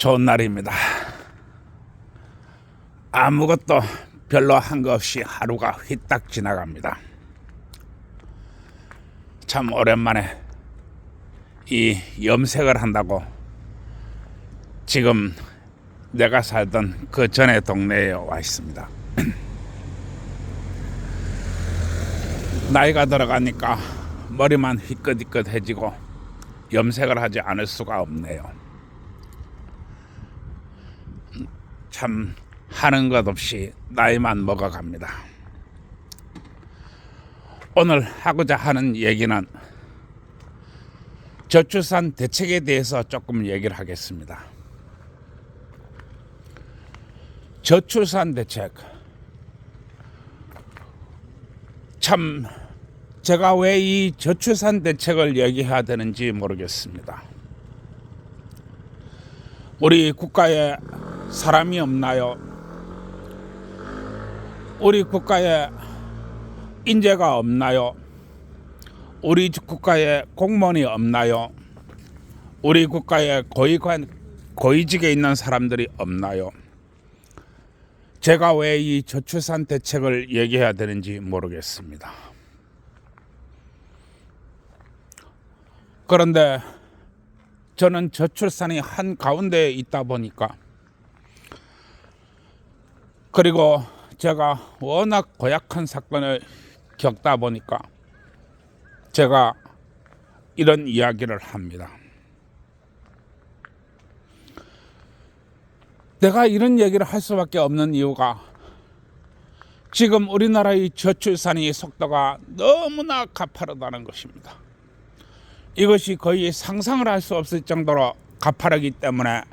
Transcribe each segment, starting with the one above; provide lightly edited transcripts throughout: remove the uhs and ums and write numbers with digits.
좋은 날입니다. 아무것도 별로 한 거 없이 하루가 휘딱 지나갑니다. 참 오랜만에 이 염색을 한다고 지금 내가 살던 그 전에 동네에 와 있습니다. 나이가 들어가니까 머리만 희끗희끗해지고 염색을 하지 않을 수가 없네요. 참 하는 것 없이 나이만 먹어갑니다. 오늘 하고자 하는 얘기는 저출산 대책에 대해서 조금 얘기를 하겠습니다. 저출산 대책, 참 제가 왜 이 저출산 대책을 얘기해야 되는지 모르겠습니다. 우리 국가에 사람이 없나요? 우리 국가에 인재가 없나요? 우리 국가에 공무원이 없나요? 우리 국가에 고위직에 있는 사람들이 없나요? 제가 왜 이 저출산 대책을 얘기해야 되는지 모르겠습니다. 그런데 저는 저출산이 한가운데에 있다 보니까, 그리고 제가 워낙 고약한 사건을 겪다 보니까 제가 이런 이야기를 합니다. 내가 이런 얘기를 할 수밖에 없는 이유가 지금 우리나라의 저출산의 속도가 너무나 가파르다는 것입니다. 이것이 거의 상상을 할 수 없을 정도로 가파르기 때문에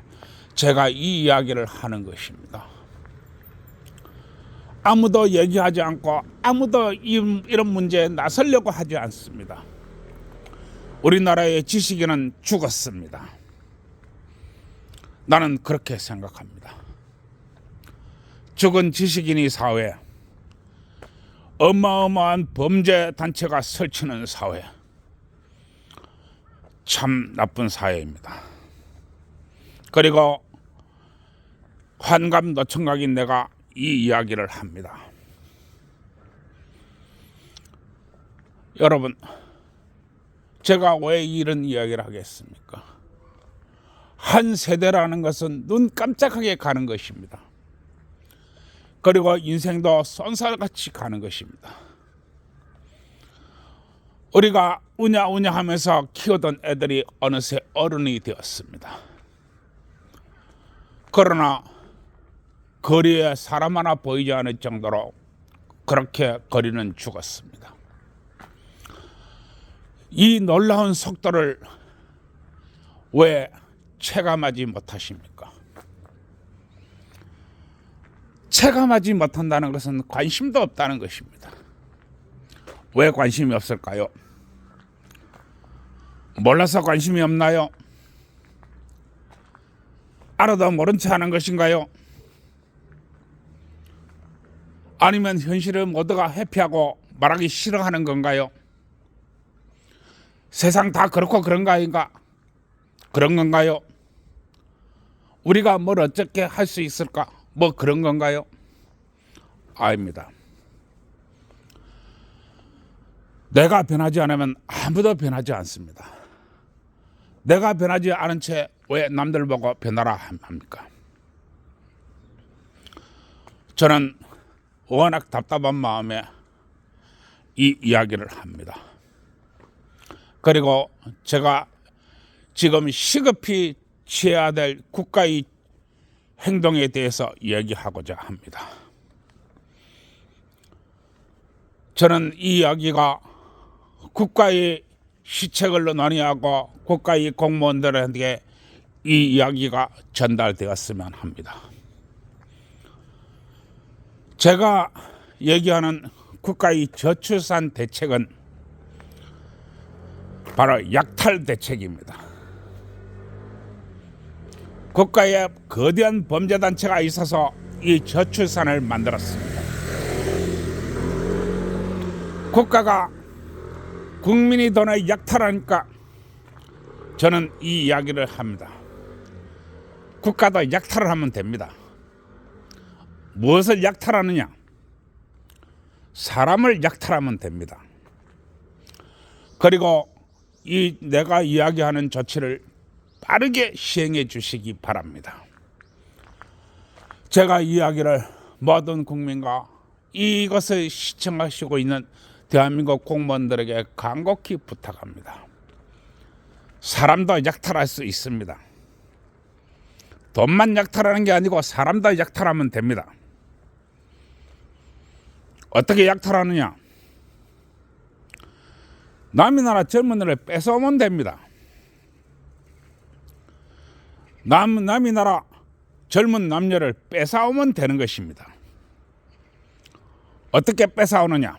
제가 이 이야기를 하는 것입니다. 아무도 얘기하지 않고 아무도 이런 문제에 나서려고 하지 않습니다. 우리나라의 지식인은 죽었습니다. 나는 그렇게 생각합니다. 죽은 지식인이 사회, 어마어마한 범죄 단체가 설치는 사회, 참 나쁜 사회입니다. 그리고 환갑 노총각인 내가 이 이야기를 합니다. 여러분, 제가 왜 이런 이야기를 하겠습니까? 한 세대라는 것은 눈 깜짝하게 가는 것입니다. 그리고 인생도 쏜살같이 가는 것입니다. 우리가 우냐우냐 하면서 키우던 애들이 어느새 어른이 되었습니다. 그러나 거리에 사람 하나 보이지 않을 정도로 그렇게 거리는 죽었습니다. 이 놀라운 속도를 왜 체감하지 못하십니까? 체감하지 못한다는 것은 관심도 없다는 것입니다. 왜 관심이 없을까요? 몰라서 관심이 없나요? 알아도 모른 체 하는 것인가요? 아니면 현실을 모두가 회피하고 말하기 싫어하는 건가요? 세상 다 그렇고 그런가 그런 건가요? 우리가 뭘 어떻게 할 수 있을까? 뭐 그런 건가요? 아닙니다. 내가 변하지 않으면 아무도 변하지 않습니다. 내가 변하지 않은 채 왜 남들 보고 변하라 합니까? 저는 워낙 답답한 마음에 이 이야기를 합니다. 그리고 제가 지금 시급히 취해야 될 국가의 행동에 대해서 얘기하고자 합니다. 저는 이 이야기가 국가의 시책을 논의하고 국가의 공무원들에게 이 이야기가 전달되었으면 합니다. 제가 얘기하는 국가의 저출산 대책은 바로 약탈 대책입니다. 국가에 거대한 범죄단체가 있어서 이 저출산을 만들었습니다. 국가가 국민의 돈을 약탈하니까 저는 이 이야기를 합니다. 국가도 약탈을 하면 됩니다. 무엇을 약탈하느냐? 사람을 약탈하면 됩니다. 그리고 이 내가 이야기하는 조치를 빠르게 시행해 주시기 바랍니다. 제가 이야기를 모든 국민과 이것을 시청하시고 있는 대한민국 공무원들에게 간곡히 부탁합니다. 사람도 약탈할 수 있습니다. 돈만 약탈하는 게 아니고 사람도 약탈하면 됩니다. 어떻게 약탈하느냐? 남의 나라 젊은이를 뺏어오면 됩니다. 남의 나라 젊은 남녀를 뺏어오면 되는 것입니다. 어떻게 뺏어오느냐?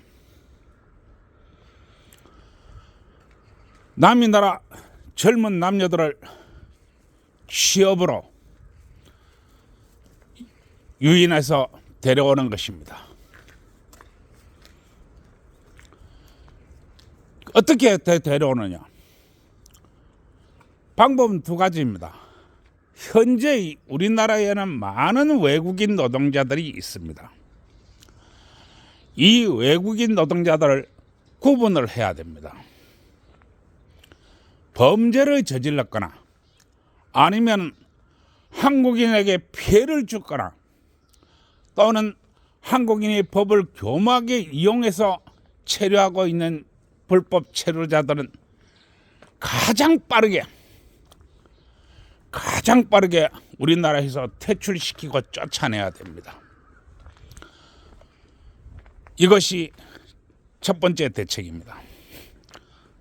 남의 나라 젊은 남녀들을 취업으로 유인해서 데려오는 것입니다. 어떻게 데려오느냐? 방법은 두 가지입니다. 현재 우리나라에는 많은 외국인 노동자들이 있습니다. 이 외국인 노동자들을 구분을 해야 됩니다. 범죄를 저질렀거나 아니면 한국인에게 피해를 주거나 또는 한국인이 법을 교묘하게 이용해서 체류하고 있는 불법 체류자들은 가장 빠르게 우리나라에서 퇴출시키고 쫓아내야 됩니다. 이것이 첫 번째 대책입니다.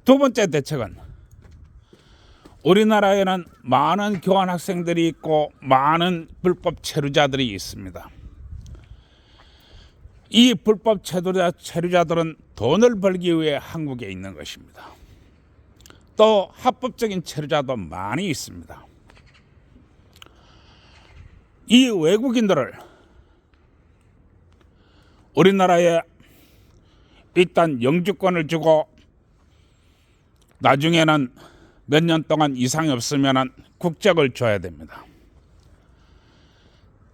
두 번째 대책은 우리나라에는 많은 교환학생들이 있고 많은 불법 체류자들이 있습니다. 이 불법 체류자들은 돈을 벌기 위해 한국에 있는 것입니다. 또 합법적인 체류자도 많이 있습니다. 이 외국인들을 우리나라에 일단 영주권을 주고 나중에는 몇 년 동안 이상이 없으면 국적을 줘야 됩니다.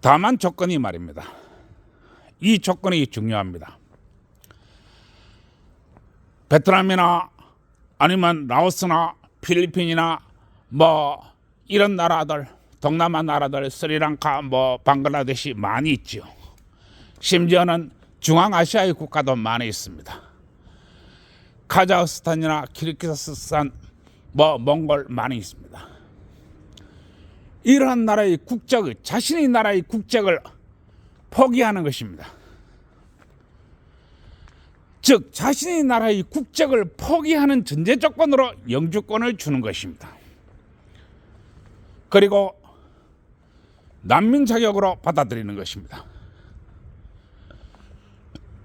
다만 조건이 말입니다. 이 조건이 중요합니다. 베트남이나 아니면 라오스나 필리핀이나 이런 나라들, 동남아 나라들, 스리랑카, 방글라데시 많이 있죠. 심지어는 중앙아시아의 국가도 많이 있습니다. 카자흐스탄이나 키르기스스탄, 몽골 많이 있습니다. 이러한 나라의 국적을, 자신의 나라의 국적을 포기하는 것입니다. 즉 자신의 나라의 국적을 포기하는 전제 조건으로 영주권을 주는 것입니다. 그리고 난민 자격으로 받아들이는 것입니다.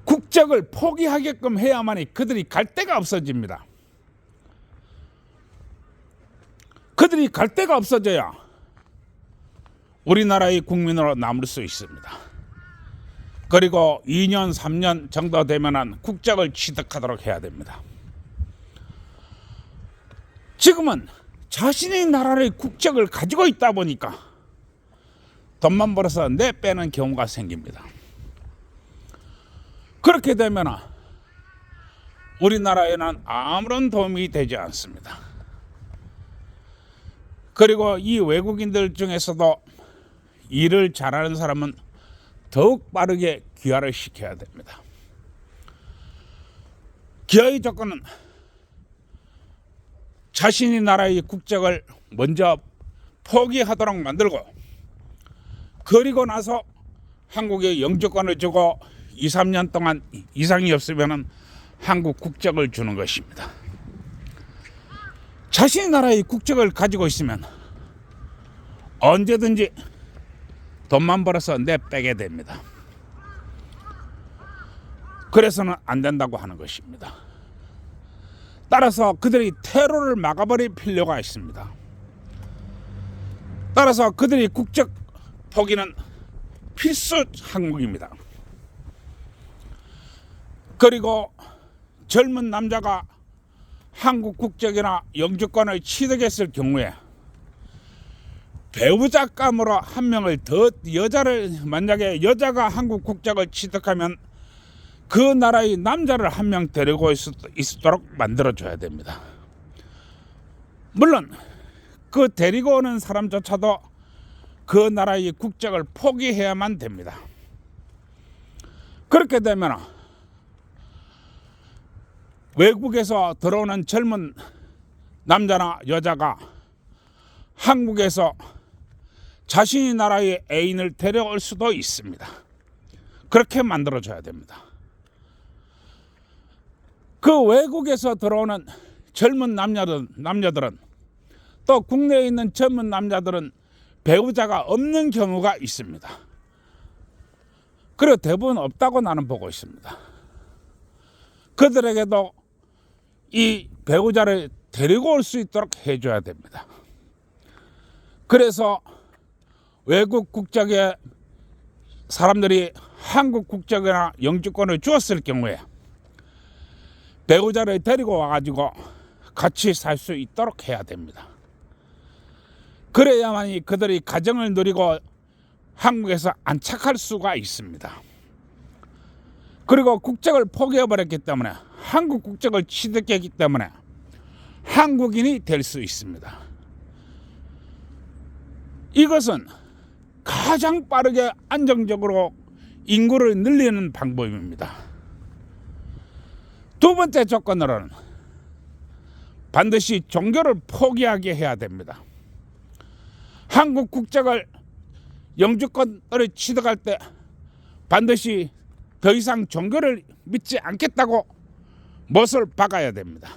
국적을 포기하게끔 해야만이 그들이 갈 데가 없어집니다. 그들이 갈 데가 없어져야 우리나라의 국민으로 남을 수 있습니다. 그리고 2년, 3년 정도 되면 국적을 취득하도록 해야 됩니다. 지금은 자신의 나라의 국적을 가지고 있다 보니까 돈만 벌어서 내빼는 경우가 생깁니다. 그렇게 되면 우리나라에는 아무런 도움이 되지 않습니다. 그리고 이 외국인들 중에서도 일을 잘하는 사람은 더욱 빠르게 귀화를 시켜야 됩니다. 귀화의 조건은 자신의 나라의 국적을 먼저 포기하도록 만들고, 그리고 나서 한국에 영주권을 주고 2, 3년 동안 이상이 없으면 한국 국적을 주는 것입니다. 자신의 나라의 국적을 가지고 있으면 언제든지 돈만 벌어서 내빼게 됩니다. 그래서는 안 된다고 하는 것입니다. 따라서 그들이 테러를 막아버릴 필요가 있습니다. 따라서 그들이 국적 포기는 필수 항목입니다. 그리고 젊은 남자가 한국 국적이나 영주권을 취득했을 경우에 배우자감으로 한 명을 더 만약에 여자가 한국 국적을 취득하면 그 나라의 남자를 한 명 데리고 있도록 만들어줘야 됩니다. 물론 그 데리고 오는 사람조차도 그 나라의 국적을 포기해야만 됩니다. 그렇게 되면 외국에서 들어오는 젊은 남자나 여자가 한국에서 자신의 나라의 애인을 데려올 수도 있습니다. 그렇게 만들어줘야 됩니다. 그 외국에서 들어오는 젊은 남녀들은 또 국내에 있는 젊은 남자들은 배우자가 없는 경우가 있습니다. 그리고 대부분 없다고 나는 보고 있습니다. 그들에게도 이 배우자를 데리고 올 수 있도록 해줘야 됩니다. 그래서 외국 국적의 사람들이 한국 국적이나 영주권을 주었을 경우에 배우자를 데리고 와가지고 같이 살 수 있도록 해야 됩니다. 그래야만이 그들이 가정을 누리고 한국에서 안착할 수가 있습니다. 그리고 국적을 포기해버렸기 때문에 한국 국적을 취득했기 때문에 한국인이 될 수 있습니다. 이것은 가장 빠르게 안정적으로 인구를 늘리는 방법입니다. 두 번째 조건으로는 반드시 종교를 포기하게 해야 됩니다. 한국 국적을 영주권을 취득할 때 반드시 더 이상 종교를 믿지 않겠다고 못을 박아야 됩니다.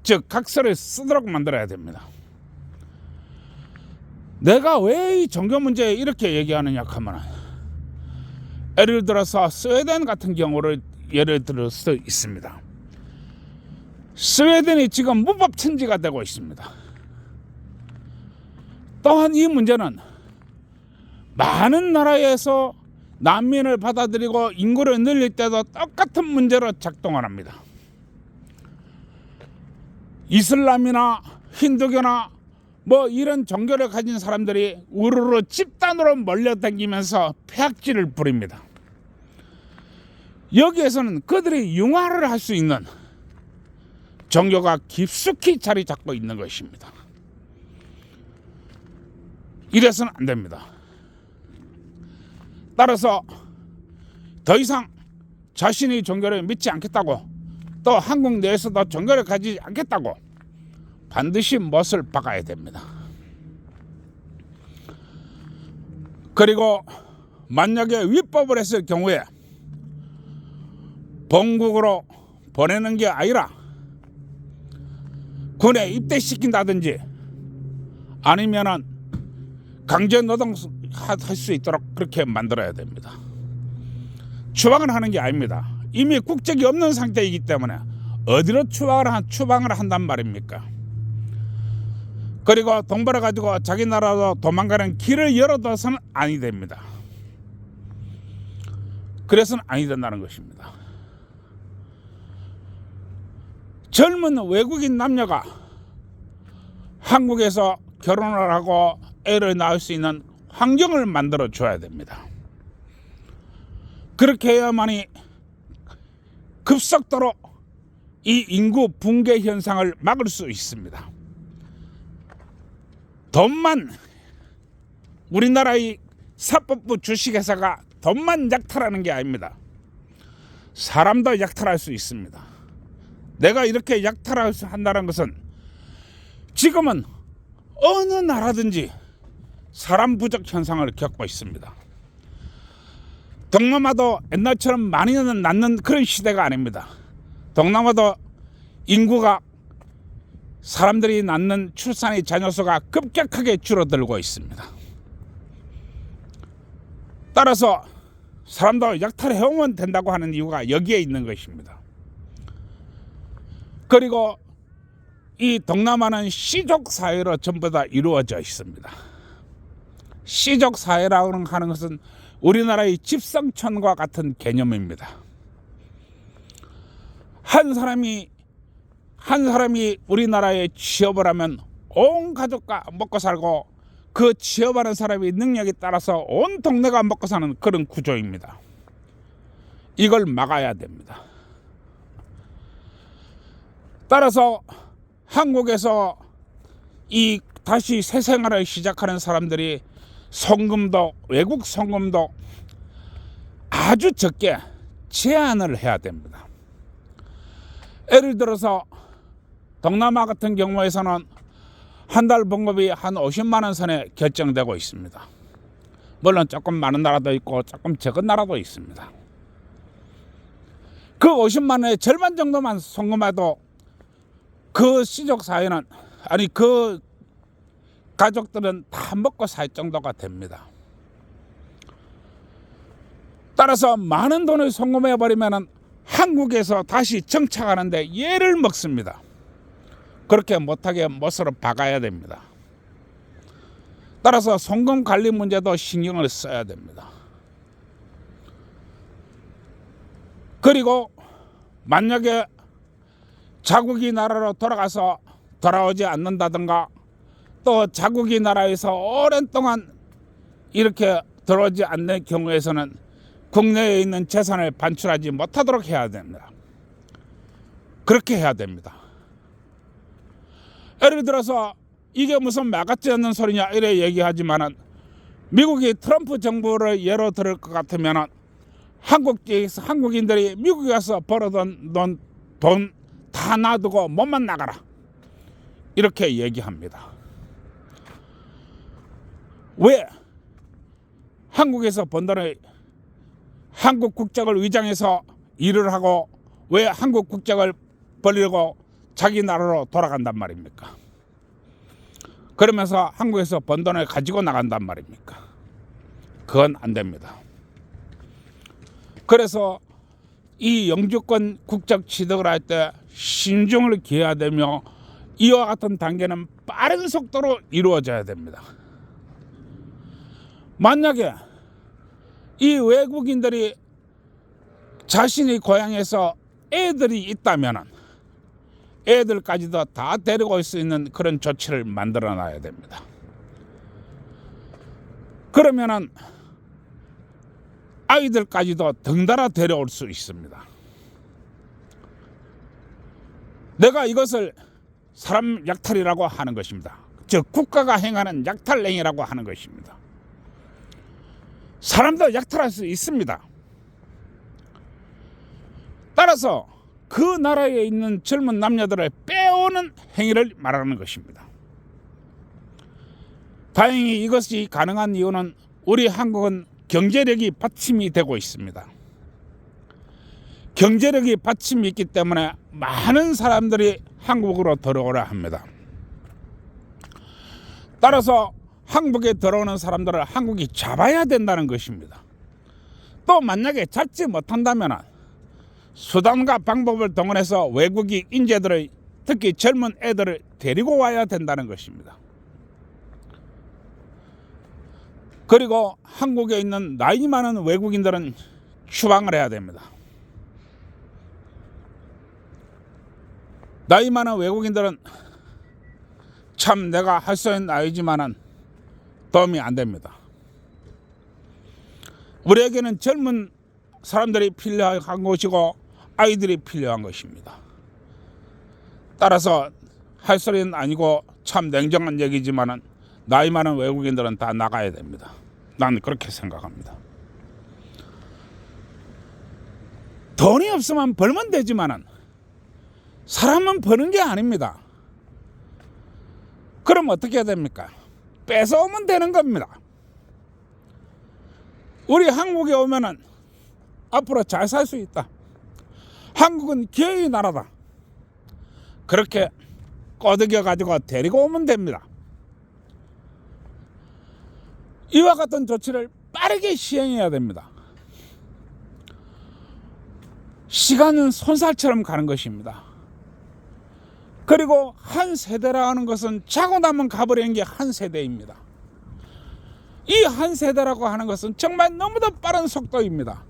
즉 각서를 쓰도록 만들어야 됩니다. 내가 왜 이 종교 문제에 이렇게 얘기하느냐 하면 예를 들어서 스웨덴 같은 경우를 예를 들 수 있습니다. 스웨덴이 지금 무법천지가 되고 있습니다. 또한 이 문제는 많은 나라에서 난민을 받아들이고 인구를 늘릴 때도 똑같은 문제로 작동을 합니다. 이슬람이나 힌두교나 뭐 이런 종교를 가진 사람들이 우르르 집단으로 몰려다니면서 폐악질을 부립니다. 여기에서는 그들이 융화를 할 수 있는 종교가 깊숙이 자리 잡고 있는 것입니다. 이래서는 안 됩니다. 따라서 더 이상 자신의 종교를 믿지 않겠다고 또 한국 내에서도 종교를 가지지 않겠다고 반드시 못을 박아야 됩니다. 그리고 만약에 위법을 했을 경우에 본국으로 보내는 게 아니라 군에 입대시킨다든지 아니면은 강제 노동 할 수 있도록 그렇게 만들어야 됩니다. 추방을 하는 게 아닙니다. 이미 국적이 없는 상태이기 때문에 어디로 추방을 한단 말입니까? 그리고 돈 벌어가지고 자기 나라로 도망가는 길을 열어둬서는 아니 됩니다. 그래서는 아니 된다는 것입니다. 젊은 외국인 남녀가 한국에서 결혼을 하고 애를 낳을 수 있는 환경을 만들어 줘야 됩니다. 그렇게 해야만이 급속도로 이 인구 붕괴 현상을 막을 수 있습니다. 돈만 우리나라의 사법부 주식회사가 돈만 약탈하는 게 아닙니다. 사람도 약탈할 수 있습니다. 내가 이렇게 약탈한다는 것은 지금은 어느 나라든지 사람 부족 현상을 겪고 있습니다. 동남아도 옛날처럼 많이 낳는 그런 시대가 아닙니다. 동남아도 인구가 사람들이 낳는 출산의 자녀수가 급격하게 줄어들고 있습니다. 따라서 사람도 약탈해오면 된다고 하는 이유가 여기에 있는 것입니다. 그리고 이 동남아는 시족 사회로 전부 다 이루어져 있습니다. 시족 사회라고 하는 것은 우리나라의 집성촌과 같은 개념입니다. 한 사람이 우리나라에 취업을 하면 온 가족과 먹고 살고 그 취업하는 사람의 능력에 따라서 온 동네가 먹고 사는 그런 구조입니다. 이걸 막아야 됩니다. 따라서 한국에서 이 다시 새 생활을 시작하는 사람들이 송금도, 외국 송금도 아주 적게 제한을 해야 됩니다. 예를 들어서 동남아 같은 경우에서는 한 달 봉급이 한 50만 원 선에 결정되고 있습니다. 물론 조금 많은 나라도 있고 조금 적은 나라도 있습니다. 그 50만 원의 절반 정도만 송금해도 그 시족 사회는, 아니 그 가족들은 다 먹고 살 정도가 됩니다. 따라서 많은 돈을 송금해버리면 한국에서 다시 정착하는데 예를 먹습니다. 그렇게 못하게 못으로 박아야 됩니다. 따라서 송금 관리 문제도 신경을 써야 됩니다. 그리고 만약에 자국이 나라로 돌아가서 돌아오지 않는다든가 또 자국이 나라에서 오랜 동안 이렇게 들어오지 않는 경우에서는 국내에 있는 재산을 반출하지 못하도록 해야 됩니다. 그렇게 해야 됩니다. 예를 들어서 이게 무슨 말 같지 않는 소리냐 이래 얘기하지만은 미국이 트럼프 정부를 예로 들을 것 같으면은 한국인들이 미국에 가서 벌어둔 돈 다 놔두고 몸만 나가라 이렇게 얘기합니다. 왜 한국에서 번 돈을 한국 국적을 위장해서 일을 하고 왜 한국 국적을 벌리고 자기 나라로 돌아간단 말입니까? 그러면서 한국에서 번 돈을 가지고 나간단 말입니까? 그건 안 됩니다. 그래서 이 영주권 국적 취득을 할 때 신중을 기해야 되며 이와 같은 단계는 빠른 속도로 이루어져야 됩니다. 만약에 이 외국인들이 자신의 고향에서 애들이 있다면 애들까지도 다 데리고 올 수 있는 그런 조치를 만들어 놔야 됩니다. 그러면은 아이들까지도 덩달아 데려올 수 있습니다. 내가 이것을 사람 약탈이라고 하는 것입니다. 즉 국가가 행하는 약탈행위라고 하는 것입니다. 사람도 약탈할 수 있습니다. 따라서 그 나라에 있는 젊은 남녀들을 빼오는 행위를 말하는 것입니다. 다행히 이것이 가능한 이유는 우리 한국은 경제력이 받침이 되고 있습니다. 경제력이 받침이 있기 때문에 많은 사람들이 한국으로 들어오려 합니다. 따라서 한국에 들어오는 사람들을 한국이 잡아야 된다는 것입니다. 또 만약에 잡지 못한다면 수단과 방법을 동원해서 외국인 인재들을 특히 젊은 애들을 데리고 와야 된다는 것입니다. 그리고 한국에 있는 나이 많은 외국인들은 추방을 해야 됩니다. 나이 많은 외국인들은 참 내가 할 수 있는 나이지만은 도움이 안 됩니다. 우리에게는 젊은 사람들이 필요한 것이고 아이들이 필요한 것입니다. 따라서 할 소리는 아니고 참 냉정한 얘기지만은 나이 많은 외국인들은 다 나가야 됩니다. 난 그렇게 생각합니다. 돈이 없으면 벌면 되지만은 사람은 버는 게 아닙니다. 그럼 어떻게 해야 됩니까? 뺏어오면 되는 겁니다. 우리 한국에 오면은 앞으로 잘 살 수 있다. 한국은 기회의 나라다. 그렇게 꼬드겨 가지고 데리고 오면 됩니다. 이와 같은 조치를 빠르게 시행해야 됩니다. 시간은 손살처럼 가는 것입니다. 그리고 한 세대라는 것은 자고 나면 가버리는 게 한 세대입니다. 이 한 세대라고 하는 것은 정말 너무도 빠른 속도입니다.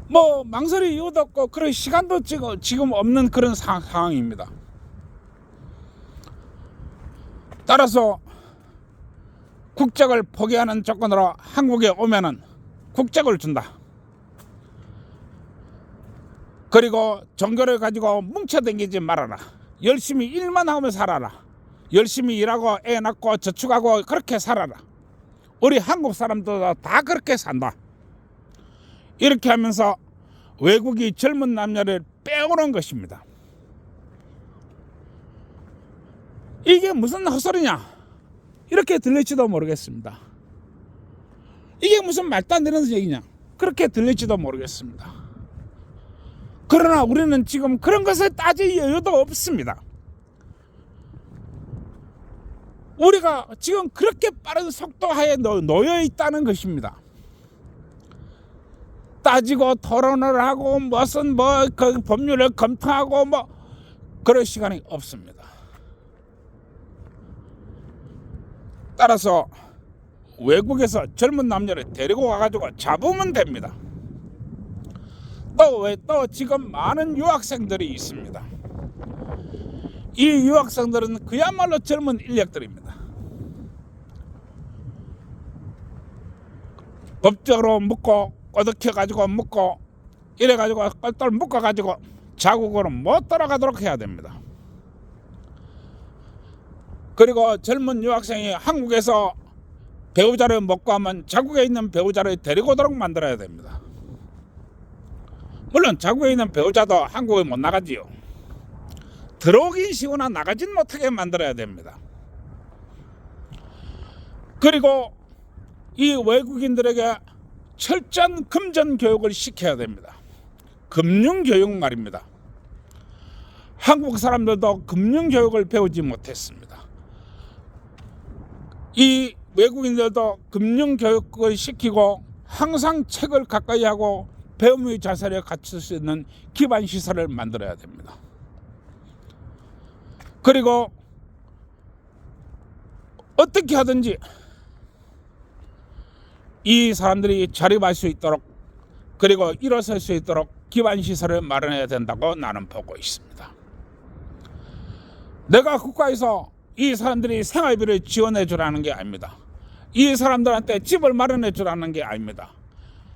뭐 망설일 이유도 없고 그런 시간도 지금 없는 그런 상황입니다. 따라서 국적을 포기하는 조건으로 한국에 오면은 국적을 준다. 그리고 종교를 가지고 뭉쳐다니지 말아라. 열심히 일만 하면 살아라. 열심히 일하고 애 낳고 저축하고 그렇게 살아라. 우리 한국 사람들도 다 그렇게 산다. 이렇게 하면서 외국이 젊은 남녀를 빼오는 것입니다. 이게 무슨 헛소리냐? 이렇게 들릴지도 모르겠습니다. 이게 무슨 말도 안 되는 얘기냐? 그렇게 들릴지도 모르겠습니다. 그러나 우리는 지금 그런 것을 따질 여유도 없습니다. 우리가 지금 그렇게 빠른 속도하에 놓여 있다는 것입니다. 따지고 토론을 하고 무슨 그 법률을 검토하고 그럴 시간이 없습니다. 따라서 외국에서 젊은 남녀를 데리고 와가지고 잡으면 됩니다. 또 지금 많은 유학생들이 있습니다. 이 유학생들은 그야말로 젊은 인력들입니다. 법적으로 묶고 꼬드켜가지고 묶고 이래가지고 똘똘 묶어가지고 자국으로 못 돌아가도록 해야 됩니다. 그리고 젊은 유학생이 한국에서 배우자를 못 구하면 자국에 있는 배우자를 데리고 오도록 만들어야 됩니다. 물론 자국에 있는 배우자도 한국에 못 나가지요. 들어오긴 쉬우나 나가진 못하게 만들어야 됩니다. 그리고 이 외국인들에게 철저한 금전 교육을 시켜야 됩니다. 금융 교육 말입니다. 한국 사람들도 금융 교육을 배우지 못했습니다. 이 외국인들도 금융 교육을 시키고 항상 책을 가까이 하고 배움의 자세를 갖출 수 있는 기반 시설을 만들어야 됩니다. 그리고 어떻게 하든지 이 사람들이 자립할 수 있도록 그리고 일어설 수 있도록 기반 시설을 마련해야 된다고 나는 보고 있습니다. 내가 국가에서 이 사람들이 생활비를 지원해 주라는 게 아닙니다. 이 사람들한테 집을 마련해 주라는 게 아닙니다.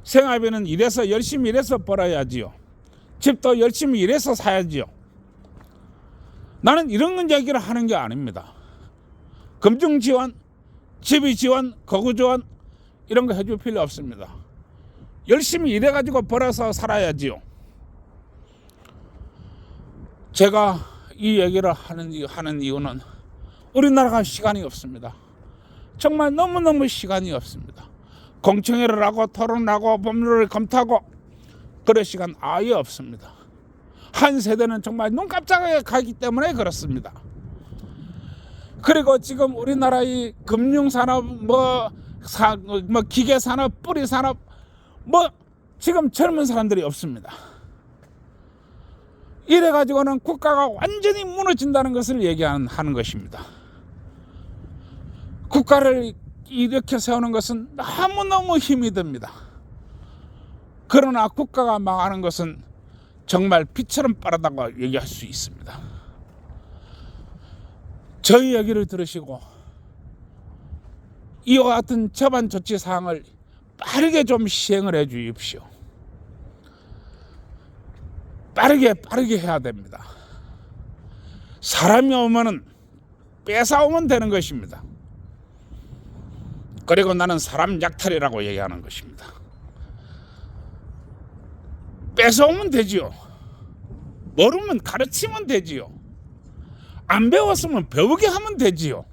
생활비는 열심히 일해서 벌어야지요. 집도 열심히 일해서 사야지요. 나는 이런 얘기를 하는 게 아닙니다. 금융 지원, 집이 지원, 거주 지원 이런 거 해줄 필요 없습니다. 열심히 일해가지고 벌어서 살아야지요. 제가 이 얘기를 하는 이유는 우리나라가 시간이 없습니다. 정말 너무너무 시간이 없습니다. 공청회를 하고 토론하고 법률을 검토하고 그럴 시간 아예 없습니다. 한 세대는 정말 눈 깜짝하게 가기 때문에 그렇습니다. 그리고 지금 우리나라의 금융산업 기계산업 뿌리산업 지금 젊은 사람들이 없습니다. 이래가지고는 국가가 완전히 무너진다는 것을 얘기하는 것입니다. 국가를 일으켜 세우는 것은 너무너무 힘이 듭니다. 그러나 국가가 망하는 것은 정말 빛처럼 빠르다고 얘기할 수 있습니다. 저희 얘기를 들으시고 이와 같은 처방 조치 사항을 빠르게 좀 시행을 해 주십시오. 빠르게 해야 됩니다. 사람이 오면은 뺏어오면 되는 것입니다. 그리고 나는 사람 약탈이라고 얘기하는 것입니다. 뺏어오면 되지요. 모르면 가르치면 되지요. 안 배웠으면 배우게 하면 되지요.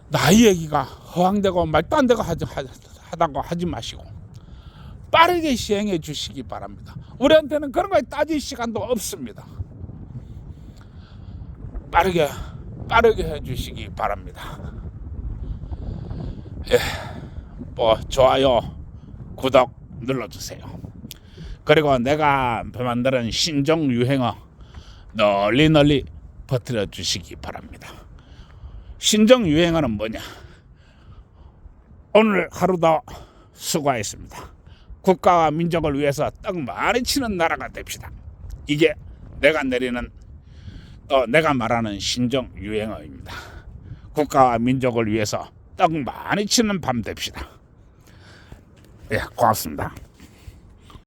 나이 얘기가 허황되고 말도 안 되고 하다고 하지 마시고 빠르게 시행해 주시기 바랍니다. 우리한테는 그런 거에 따질 시간도 없습니다. 빠르게 해 주시기 바랍니다. 좋아요, 구독 눌러주세요. 그리고 내가 만드는 신종 유행어 널리 퍼뜨려 주시기 바랍니다. 신종 유행어는 뭐냐? 오늘 하루도 수고했습니다. 국가와 민족을 위해서 떡 많이 치는 나라가 됩시다. 이게 내가 내리는 또 내가 말하는 신종 유행어입니다. 국가와 민족을 위해서 떡 많이 치는 밤 됩시다. 예, 고맙습니다.